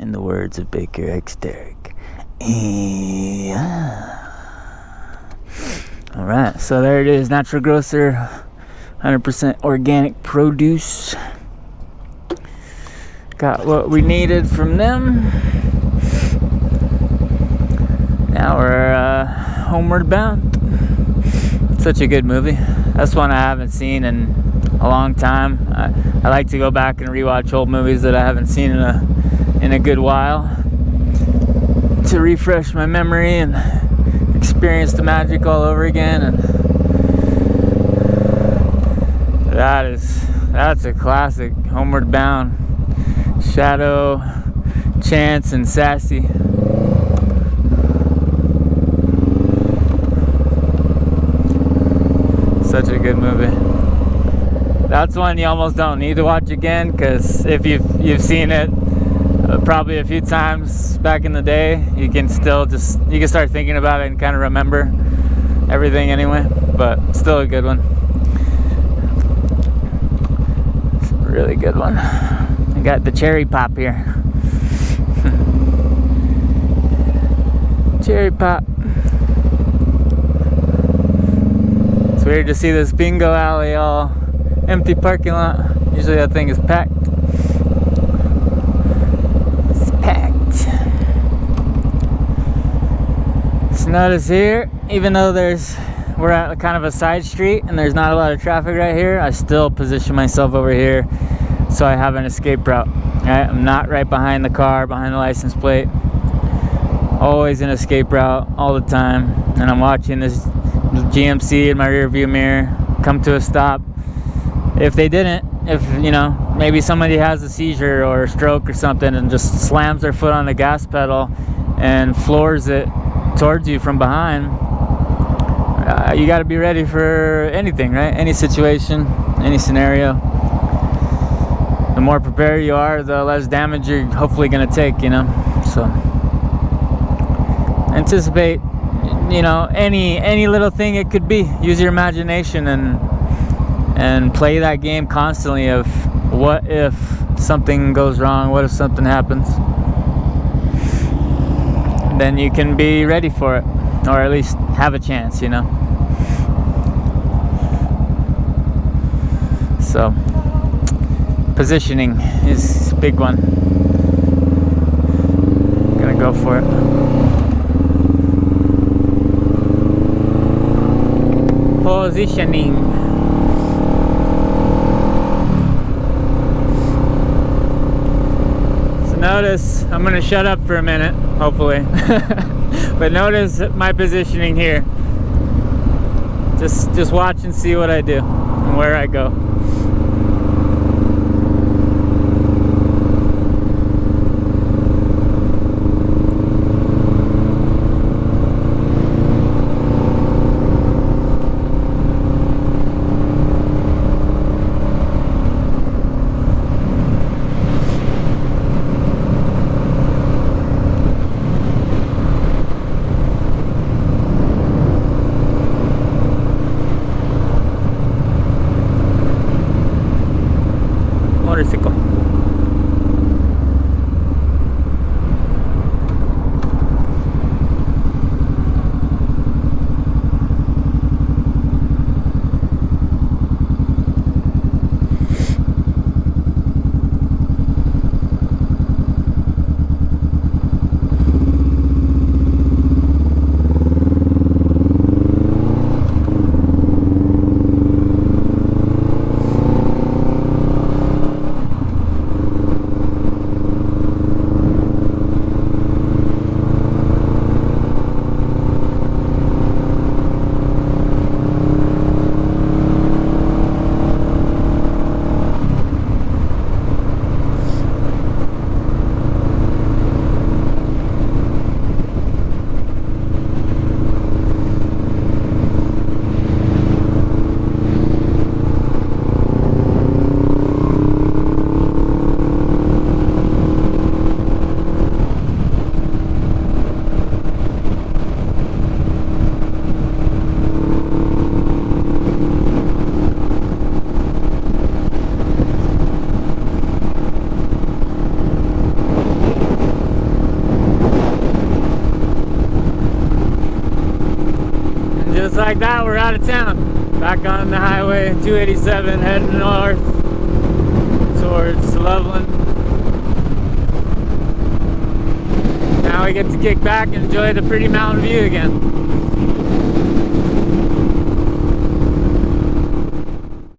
in the words of Baker X Derrick. Yeah. Alright, so there it is. Natural Grocer, 100% organic produce. Got what we needed from them. Now we're homeward bound. Such a good movie. That's one I haven't seen in a long time. I like to go back and rewatch old movies that I haven't seen in a good while to refresh my memory and experience the magic all over again. And that's a classic. Homeward Bound. Shadow, Chance, and Sassy. Such a good movie. That's one you almost don't need to watch again, because if you've seen it probably a few times back in the day, you can still you can start thinking about it and kind of remember everything anyway. But still a good one. It's a really good one. I got the cherry pop here. Cherry pop. It's weird to see this bingo alley all empty parking lot. Usually that thing is packed. It's packed. So notice here, even though we're at kind of a side street and there's not a lot of traffic right here, I still position myself over here so I have an escape route. Right? I'm not right behind the car, behind the license plate. Always an escape route all the time. And I'm watching this GMC in my rear view mirror come to a stop. If maybe somebody has a seizure or a stroke or something and just slams their foot on the gas pedal and floors it towards you from behind, you got to be ready for anything, right? Any situation, any scenario. The more prepared you are, the less damage you're hopefully going to take, So anticipate, any little thing it could be. Use your imagination and play that game constantly of what if something goes wrong, what if something happens. Then you can be ready for it, or at least have a chance, So positioning is a big one. Gonna go for it. Positioning. So notice, I'm gonna shut up for a minute, hopefully. But notice my positioning here. Just watch and see what I do and where I go. just like that, we're out of town. Back on the highway 287, heading north towards Loveland. Now we get to kick back and enjoy the pretty mountain view again.